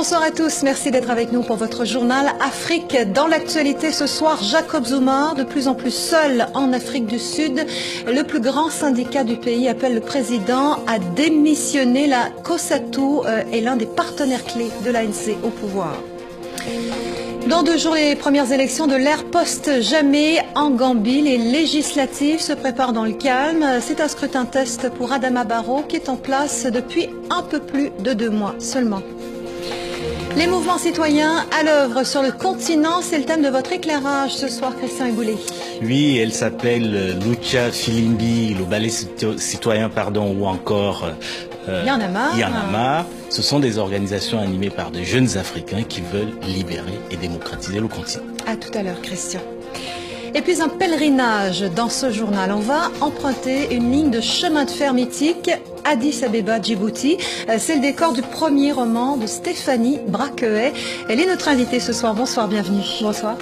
Bonsoir à tous, merci d'être avec nous pour votre journal Afrique. Dans l'actualité ce soir, Jacob Zuma, de plus en plus seul en Afrique du Sud. Le plus grand syndicat du pays appelle le président à démissionner. La COSATU est l'un des partenaires clés de l'ANC au pouvoir. Dans 2 jours, les premières élections de l'ère post-Jammeh en Gambie. Les législatives se préparent dans le calme. C'est un scrutin-test pour Adama Barrow qui est en place depuis un peu plus de 2 mois seulement. Les mouvements citoyens à l'œuvre sur le continent, c'est le thème de votre éclairage ce soir, Christian Egoulé. Oui, elle s'appelle Lucha Filimbi, le ballet citoyen, ou encore Yanama. Ce sont des organisations animées par de jeunes Africains qui veulent libérer et démocratiser le continent. À tout à l'heure, Christian. Et puis un pèlerinage dans ce journal. On va emprunter une ligne de chemin de fer mythique, Addis Abeba, Djibouti. C'est le décor du premier roman de Stéphanie Braqueuet. Elle est notre invitée ce soir. Bonsoir, bienvenue. Bonsoir.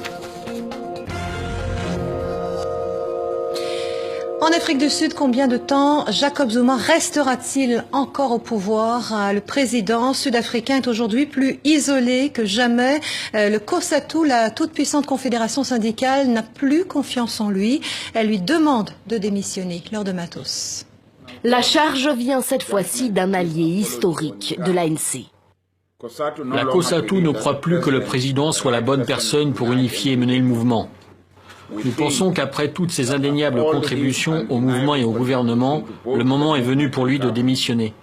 En Afrique du Sud, combien de temps Jacob Zuma restera-t-il encore au pouvoir? Le président sud-africain est aujourd'hui plus isolé que jamais. Le COSATU, la toute-puissante confédération syndicale, n'a plus confiance en lui. Elle lui demande de démissionner. L'heure de Matos. La charge vient cette fois-ci d'un allié historique de l'ANC. La COSATU ne croit plus que le président soit la bonne personne pour unifier et mener le mouvement. Nous pensons qu'après toutes ces indéniables contributions au mouvement et au gouvernement, le moment est venu pour lui de démissionner.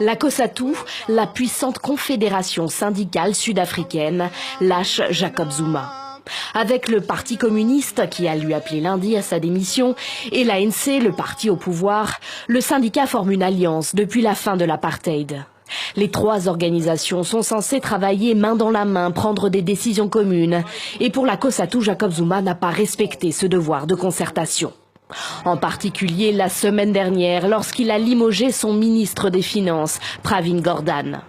La COSATU, la puissante confédération syndicale sud-africaine, lâche Jacob Zuma. Avec le Parti communiste, qui a lui appelé lundi à sa démission, et l'ANC, le parti au pouvoir, le syndicat forme une alliance depuis la fin de l'apartheid. Les 3 organisations sont censées travailler main dans la main, prendre des décisions communes. Et pour la COSATU, Jacob Zuma n'a pas respecté ce devoir de concertation. En particulier la semaine dernière, lorsqu'il a limogé son ministre des Finances, Pravin Gordhan.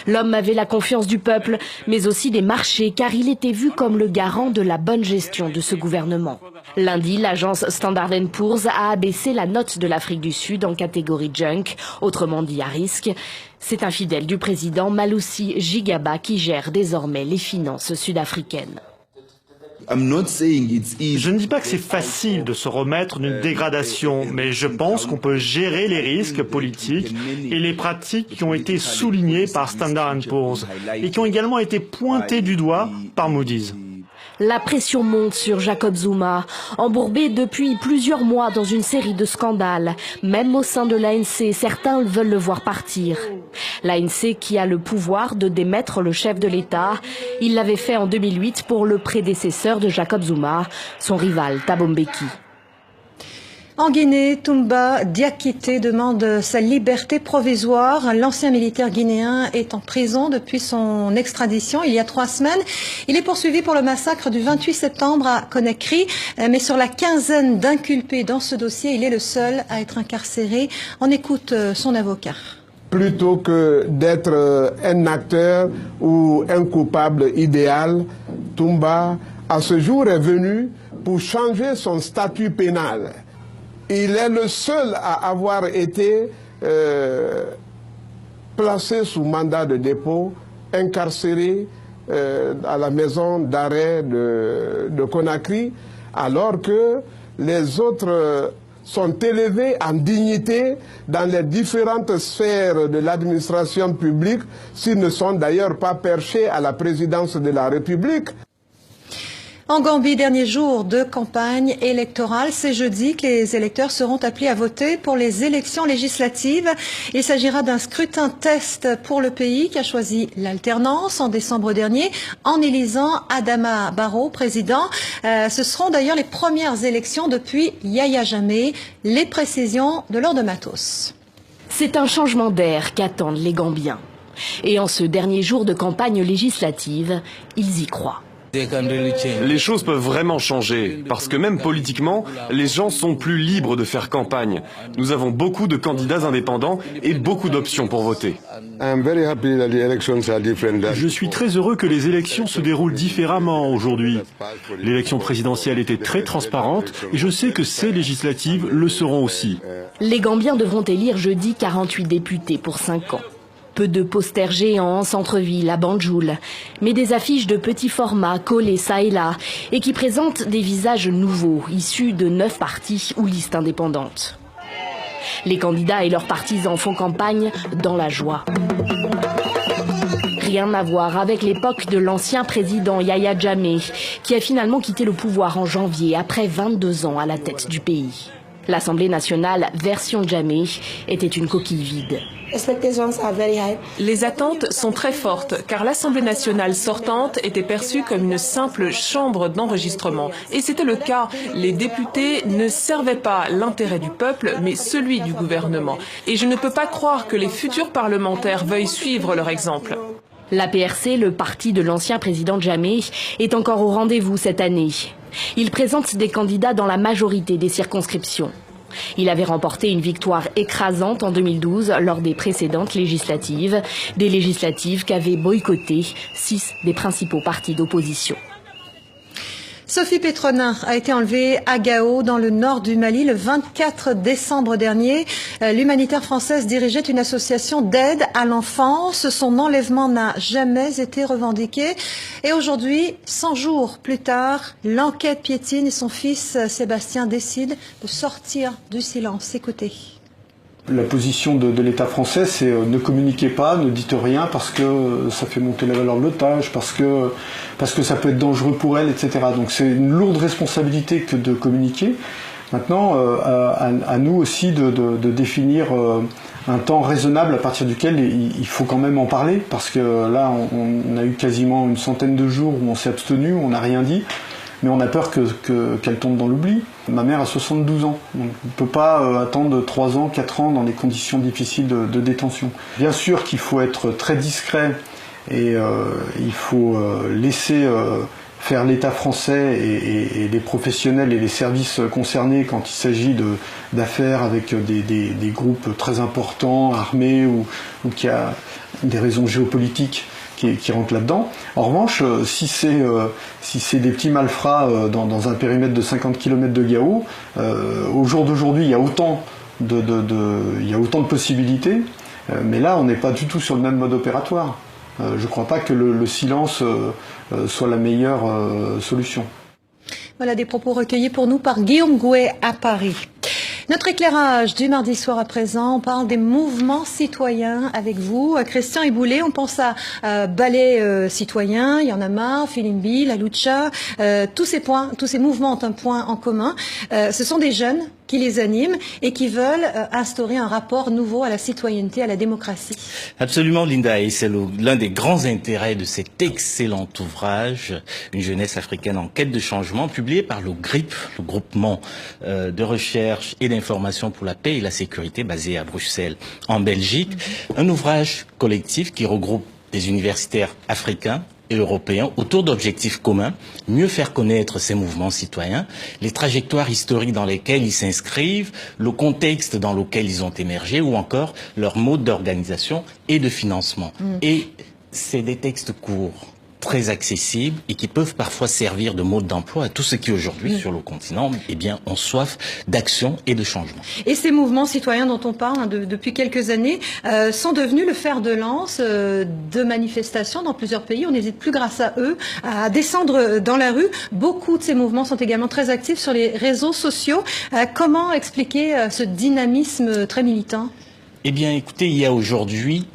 L'homme avait la confiance du peuple, mais aussi des marchés, car il était vu comme le garant de la bonne gestion de ce gouvernement. Lundi, l'agence Standard & Poor's a abaissé la note de l'Afrique du Sud en catégorie junk, autrement dit à risque. C'est un fidèle du président Malusi Gigaba qui gère désormais les finances sud-africaines. Je ne dis pas que c'est facile de se remettre d'une dégradation, mais je pense qu'on peut gérer les risques politiques et les pratiques qui ont été soulignées par Standard & Poor's et qui ont également été pointées du doigt par Moody's. La pression monte sur Jacob Zuma, embourbé depuis plusieurs mois dans une série de scandales. Même au sein de l'ANC, certains veulent le voir partir. L'ANC qui a le pouvoir de démettre le chef de l'État, il l'avait fait en 2008 pour le prédécesseur de Jacob Zuma, son rival Thabo Mbeki. En Guinée, Toumba Diakité demande sa liberté provisoire. L'ancien militaire guinéen est en prison depuis son extradition il y a 3 semaines. Il est poursuivi pour le massacre du 28 septembre à Conakry, mais sur la quinzaine d'inculpés dans ce dossier, il est le seul à être incarcéré. On écoute son avocat. Plutôt que d'être un acteur ou un coupable idéal, Toumba, à ce jour, est venu pour changer son statut pénal. Il est le seul à avoir été placé sous mandat de dépôt, incarcéré à la maison d'arrêt de Conakry, alors que les autres sont élevés en dignité dans les différentes sphères de l'administration publique, s'ils ne sont d'ailleurs pas perchés à la présidence de la République. En Gambie, dernier jour de campagne électorale, c'est jeudi que les électeurs seront appelés à voter pour les élections législatives. Il s'agira d'un scrutin-test pour le pays qui a choisi l'alternance en décembre dernier en élisant Adama Barrow président. Ce seront d'ailleurs les premières élections depuis Yahya Jammeh. Les précisions de Laure de Matos. C'est un changement d'air qu'attendent les Gambiens. Et en ce dernier jour de campagne législative, ils y croient. Les choses peuvent vraiment changer, parce que même politiquement, les gens sont plus libres de faire campagne. Nous avons beaucoup de candidats indépendants et beaucoup d'options pour voter. Je suis très heureux que les élections se déroulent différemment aujourd'hui. L'élection présidentielle était très transparente et je sais que ces législatives le seront aussi. Les Gambiens devront élire jeudi 48 députés pour 5 ans. Peu de posters géants en centre-ville à Banjul, mais des affiches de petit format collées ça et là et qui présentent des visages nouveaux, issus de 9 partis ou listes indépendantes. Les candidats et leurs partisans font campagne dans la joie. Rien à voir avec l'époque de l'ancien président Yahya Jammeh, qui a finalement quitté le pouvoir en janvier après 22 ans à la tête du pays. L'Assemblée nationale version Jammeh était une coquille vide. Les attentes sont très fortes car l'Assemblée nationale sortante était perçue comme une simple chambre d'enregistrement. Et c'était le cas. Les députés ne servaient pas l'intérêt du peuple, mais celui du gouvernement. Et je ne peux pas croire que les futurs parlementaires veuillent suivre leur exemple. La PRC, le parti de l'ancien président Jammeh, est encore au rendez-vous cette année. Il présente des candidats dans la majorité des circonscriptions. Il avait remporté une victoire écrasante en 2012 lors des précédentes législatives, des législatives qu'avaient boycottées 6 des principaux partis d'opposition. Sophie Petronin a été enlevée à Gao, dans le nord du Mali, le 24 décembre dernier. L'humanitaire française dirigeait une association d'aide à l'enfance. Son enlèvement n'a jamais été revendiqué. Et aujourd'hui, 100 jours plus tard, l'enquête piétine et son fils Sébastien décide de sortir du silence. Écoutez. La position de l'État français, c'est ne communiquez pas, ne dites rien parce que ça fait monter la valeur de l'otage, parce que ça peut être dangereux pour elle, etc. Donc c'est une lourde responsabilité que de communiquer. Maintenant, à nous aussi de définir un temps raisonnable à partir duquel il faut quand même en parler, parce que là, on a eu quasiment une centaine de jours où on s'est abstenu, où on n'a rien dit. Mais on a peur qu'elle tombe dans l'oubli. Ma mère a 72 ans, donc on ne peut pas attendre 3 ans, 4 ans dans des conditions difficiles de détention. Bien sûr qu'il faut être très discret et il faut laisser faire l'État français et les professionnels et les services concernés quand il s'agit d'affaires avec des groupes très importants, armés ou qui a des raisons géopolitiques qui rentrent là-dedans. En revanche, si c'est des petits malfrats dans un périmètre de 50 km de Gao, au jour d'aujourd'hui, il y a autant de possibilités, mais là, on n'est pas du tout sur le même mode opératoire. Je ne crois pas que le silence soit la meilleure solution. Voilà des propos recueillis pour nous par Guillaume Gouet à Paris. Notre éclairage du mardi soir à présent, on parle des mouvements citoyens avec vous. Christian Iboulé, on pense à Ballet citoyen, il y en a marre, Filimbi, la Lucha, tous ces mouvements ont un point en commun. Ce sont des jeunes qui les animent et qui veulent instaurer un rapport nouveau à la citoyenneté, à la démocratie. Absolument, Linda, et c'est l'un des grands intérêts de cet excellent ouvrage, Une jeunesse africaine en quête de changement, publié par le GRIP, le groupement de recherche et d'information pour la paix et la sécurité, basé à Bruxelles, en Belgique. Un ouvrage collectif qui regroupe des universitaires africains et européens autour d'objectifs communs, mieux faire connaître ces mouvements citoyens, les trajectoires historiques dans lesquelles ils s'inscrivent, le contexte dans lequel ils ont émergé ou encore leur mode d'organisation et de financement. Et c'est des textes courts, très accessibles et qui peuvent parfois servir de mode d'emploi à tous ceux qui aujourd'hui sur le continent ont soif d'action et de changement. Et ces mouvements citoyens dont on parle depuis quelques années sont devenus le fer de lance de manifestations dans plusieurs pays. On n'hésite plus grâce à eux à descendre dans la rue. Beaucoup de ces mouvements sont également très actifs sur les réseaux sociaux. Comment expliquer ce dynamisme très militant ? Eh bien, écoutez, il y a aujourd'hui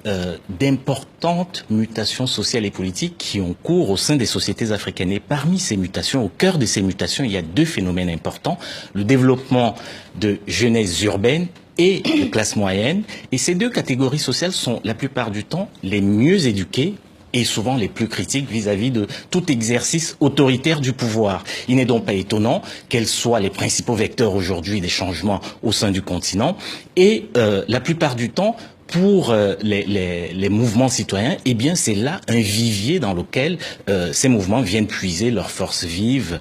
d'importantes mutations sociales et politiques qui ont cours au sein des sociétés africaines. Et parmi ces mutations, au cœur de ces mutations, il y a 2 phénomènes importants. Le développement de jeunesse urbaine et de classe moyenne. Et ces 2 catégories sociales sont la plupart du temps les mieux éduquées et souvent les plus critiques vis-à-vis de tout exercice autoritaire du pouvoir. Il n'est donc pas étonnant qu'elles soient les principaux vecteurs aujourd'hui des changements au sein du continent. Et la plupart du temps, pour les mouvements citoyens, eh bien c'est là un vivier dans lequel ces mouvements viennent puiser leurs forces vives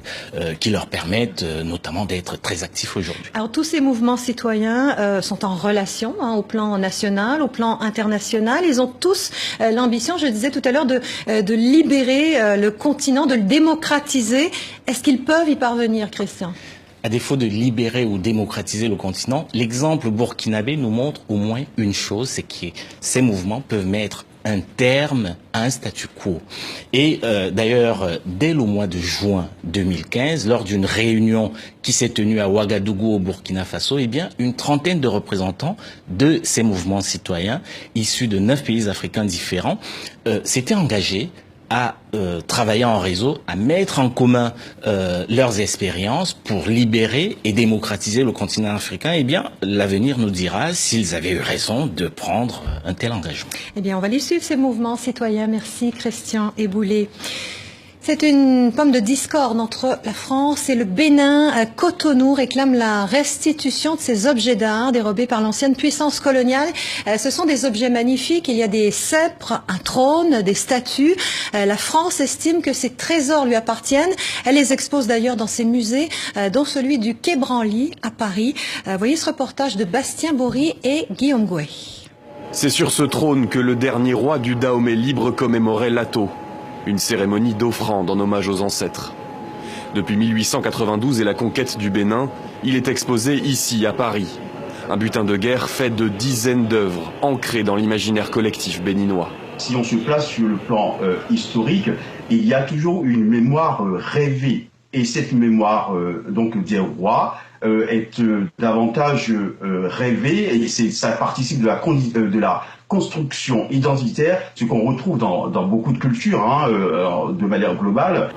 qui leur permettent notamment d'être très actifs aujourd'hui. Alors tous ces mouvements citoyens sont en relation au plan national, au plan international. Ils ont tous l'ambition, je le disais tout à l'heure, de libérer le continent, de le démocratiser. Est-ce qu'ils peuvent y parvenir, Christian ? à défaut de libérer ou démocratiser le continent, l'exemple burkinabé nous montre au moins une chose, c'est que ces mouvements peuvent mettre un terme à un statu quo. Et d'ailleurs, dès le mois de juin 2015, lors d'une réunion qui s'est tenue à Ouagadougou au Burkina Faso, eh bien, une trentaine de représentants de ces mouvements citoyens, issus de 9 pays africains différents, s'étaient engagés à travailler en réseau, à mettre en commun leurs expériences pour libérer et démocratiser le continent africain. Eh bien, l'avenir nous dira s'ils avaient eu raison de prendre un tel engagement. Eh bien, on va les suivre, ces mouvements citoyens. Merci, Christian Eboulé. C'est une pomme de discorde entre la France et le Bénin. Cotonou réclame la restitution de ces objets d'art dérobés par l'ancienne puissance coloniale. Ce sont des objets magnifiques. Il y a des sceptres, un trône, des statues. La France estime que ces trésors lui appartiennent. Elle les expose d'ailleurs dans ses musées, dont celui du Quai Branly à Paris. Voyez ce reportage de Bastien Bory et Guillaume Gouet. C'est sur ce trône que le dernier roi du Dahomey libre commémorait l'Ato. Une cérémonie d'offrande en hommage aux ancêtres. Depuis 1892 et la conquête du Bénin, il est exposé ici, à Paris. Un butin de guerre fait de dizaines d'œuvres, ancrées dans l'imaginaire collectif béninois. Si on se place sur le plan historique, il y a toujours une mémoire rêvée. Et cette mémoire donc des rois est davantage rêvée, et ça participe de la construction identitaire, ce qu'on retrouve dans beaucoup de cultures, de manière globale.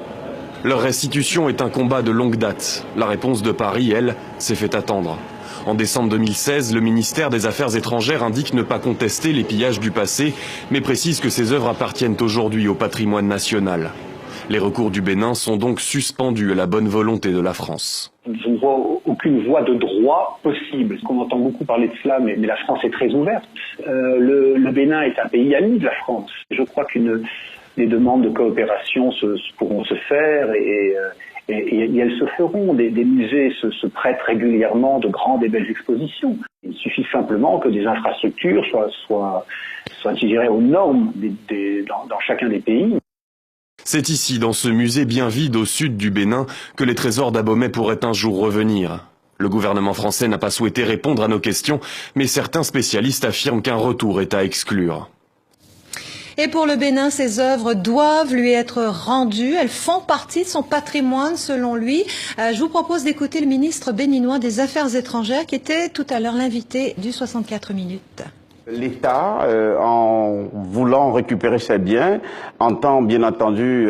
Leur restitution est un combat de longue date. La réponse de Paris, elle, s'est fait attendre. En décembre 2016, le ministère des Affaires étrangères indique ne pas contester les pillages du passé, mais précise que ces œuvres appartiennent aujourd'hui au patrimoine national. Les recours du Bénin sont donc suspendus à la bonne volonté de la France. Je ne vois aucune voie de droit possible. On entend beaucoup parler de cela, mais la France est très ouverte. Le Bénin est un pays ami de la France. Je crois que les demandes de coopération pourront se faire et elles se feront. Des musées se prêtent régulièrement de grandes et belles expositions. Il suffit simplement que des infrastructures soient je dirais, aux normes dans chacun des pays. C'est ici, dans ce musée bien vide au sud du Bénin, que les trésors d'Abomey pourraient un jour revenir. Le gouvernement français n'a pas souhaité répondre à nos questions, mais certains spécialistes affirment qu'un retour est à exclure. Et pour le Bénin, ces œuvres doivent lui être rendues. Elles font partie de son patrimoine, selon lui. Je vous propose d'écouter le ministre béninois des Affaires étrangères, qui était tout à l'heure l'invité du 64 minutes. L'État, en voulant récupérer ses biens, entend bien entendu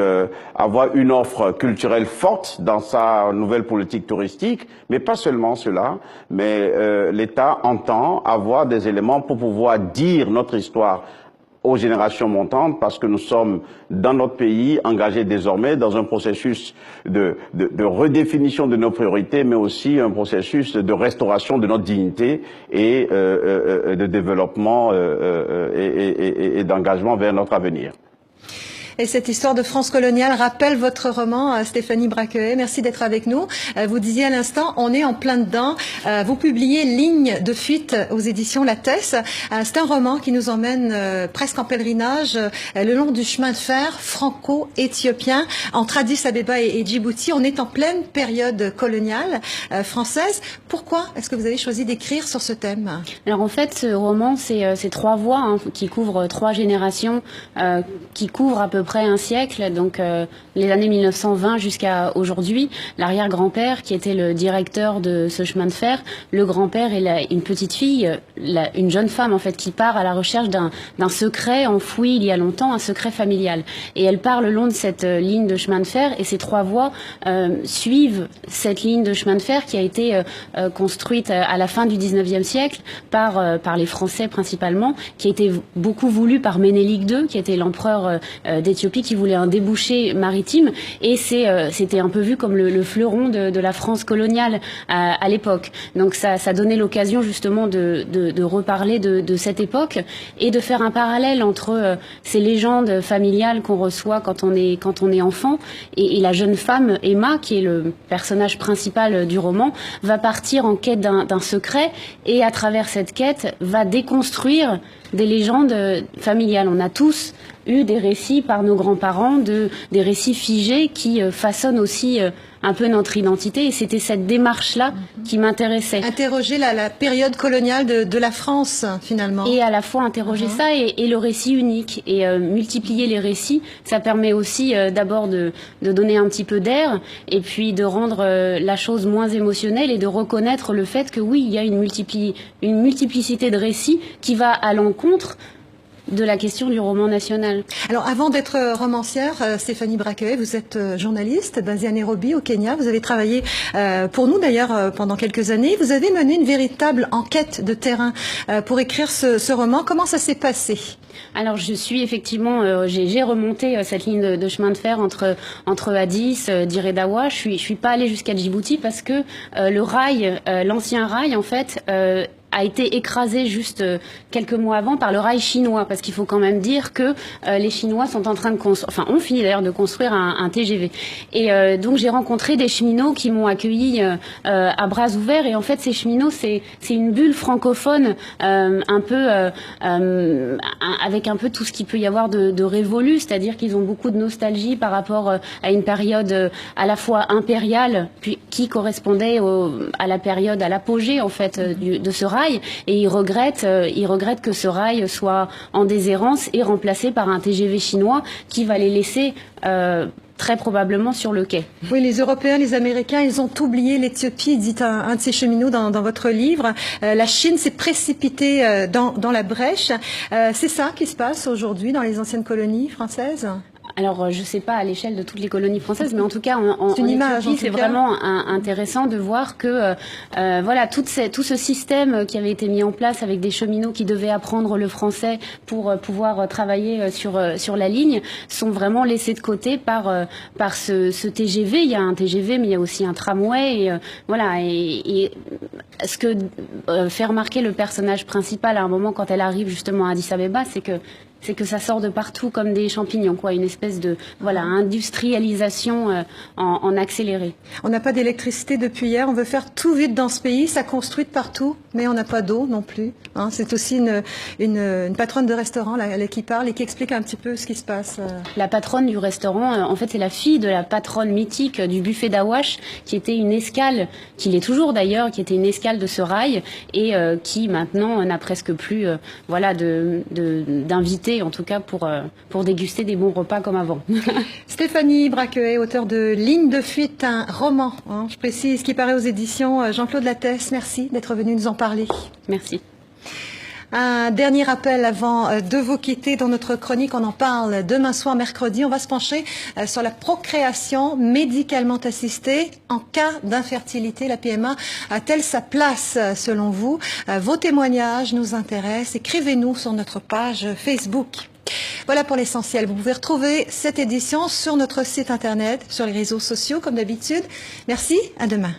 avoir une offre culturelle forte dans sa nouvelle politique touristique, mais pas seulement cela, mais l'État entend avoir des éléments pour pouvoir dire notre histoire aux générations montantes, parce que nous sommes, dans notre pays, engagés désormais dans un processus de redéfinition de nos priorités, mais aussi un processus de restauration de notre dignité et de développement et d'engagement vers notre avenir. Et cette histoire de France coloniale rappelle votre roman, Stéphanie Braqueuet. Merci d'être avec nous. Vous disiez à l'instant, on est en plein dedans. Vous publiez Ligne de fuite aux éditions Lattès. C'est un roman qui nous emmène presque en pèlerinage le long du chemin de fer franco-éthiopien entre Addis Abeba et Djibouti. On est en pleine période coloniale française. Pourquoi est-ce que vous avez choisi d'écrire sur ce thème? Alors en fait, ce roman, c'est 3 voix qui couvrent 3 générations, qui couvrent à peu près un siècle, donc les années 1920 jusqu'à aujourd'hui. L'arrière-grand-père qui était le directeur de ce chemin de fer, le grand-père et une petite fille, une jeune femme en fait qui part à la recherche d'un secret enfoui il y a longtemps, un secret familial. Et elle part le long de cette ligne de chemin de fer, et ces 3 voies suivent cette ligne de chemin de fer qui a été construite à la fin du 19e siècle par les Français principalement, qui a été beaucoup voulu par Ménélique II, qui était l'empereur d'Éthiopie, qui voulait un débouché maritime, et c'était un peu vu comme le fleuron de la France coloniale à l'époque. Donc ça donnait l'occasion justement de reparler de cette époque et de faire un parallèle entre ces légendes familiales qu'on reçoit quand on est enfant et la jeune femme Emma, qui est le personnage principal du roman, va partir en quête d'un secret, et à travers cette quête va déconstruire des légendes familiales. On a tous eu des récits par nos grands-parents, des récits figés qui façonnent aussi notre identité. Et c'était cette démarche-là qui m'intéressait. Interroger la période coloniale de la France, finalement. Et à la fois interroger ça et le récit unique. Et multiplier les récits, ça permet aussi d'abord de donner un petit peu d'air et puis de rendre la chose moins émotionnelle et de reconnaître le fait que oui, il y a une multiplicité de récits qui va à l'encontre de la question du roman national. Alors, avant d'être romancière, Stéphanie Braqueuet, vous êtes journaliste basée à Nairobi, au Kenya. Vous avez travaillé pour nous, d'ailleurs, pendant quelques années. Vous avez mené une véritable enquête de terrain pour écrire ce roman. Comment ça s'est passé ? Alors, je suis effectivement, j'ai remonté cette ligne de chemin de fer entre Addis, Dire Dawa. Je suis pas allée jusqu'à Djibouti parce que le rail, l'ancien rail, en fait, a été écrasé juste quelques mois avant par le rail chinois, parce qu'il faut quand même dire que les Chinois sont en train de ont fini d'ailleurs de construire un TGV. Et donc j'ai rencontré des cheminots qui m'ont accueilli à bras ouverts. Et en fait, ces cheminots, c'est une bulle francophone un peu avec un peu tout ce qu'il peut y avoir de révolu, c'est-à-dire qu'ils ont beaucoup de nostalgie par rapport à une période à la fois impériale, puis qui correspondait à la période, à l'apogée en fait de ce rail. Et ils regrettent que ce rail soit en déshérence et remplacé par un TGV chinois qui va les laisser très probablement sur le quai. Oui, les Européens, les Américains, ils ont oublié l'Éthiopie, dit un de ces cheminots dans votre livre. La Chine s'est précipitée dans la brèche. C'est ça qui se passe aujourd'hui dans les anciennes colonies françaises ? Alors, je ne sais pas à l'échelle de toutes les colonies françaises, mais en tout cas, en Éthiopie, c'est vraiment intéressant de voir que voilà, tout ce système qui avait été mis en place avec des cheminots qui devaient apprendre le français pour pouvoir travailler sur la ligne sont vraiment laissés de côté par ce TGV. Il y a un TGV, mais il y a aussi un tramway. Et, voilà. Et ce que fait remarquer le personnage principal à un moment quand elle arrive justement à Addis Abeba, c'est que ça sort de partout comme des champignons, quoi, une espèce de industrialisation en accéléré. On n'a pas d'électricité depuis hier, on veut faire tout vite dans ce pays, ça construit de partout, mais on n'a pas d'eau non plus. Hein. C'est aussi une patronne de restaurant là, qui parle et qui explique un petit peu ce qui se passe. La patronne du restaurant, en fait, c'est la fille de la patronne mythique du buffet d'Awash, qui était une escale, qui l'est toujours d'ailleurs, qui était une escale de ce rail et qui maintenant n'a presque plus d'invités, en tout cas pour déguster des bons repas comme avant. Stéphanie Braqueuet, auteure de Ligne de fuite, un roman, je précise, qui paraît aux éditions Jean-Claude Lattès. Merci d'être venu nous en parler. Merci. Un dernier appel avant de vous quitter. Dans notre chronique, on en parle demain soir, mercredi. On va se pencher sur la procréation médicalement assistée en cas d'infertilité. La PMA a-t-elle sa place selon vous? Vos témoignages nous intéressent. Écrivez-nous sur notre page Facebook. Voilà pour l'essentiel. Vous pouvez retrouver cette édition sur notre site internet, sur les réseaux sociaux comme d'habitude. Merci, à demain.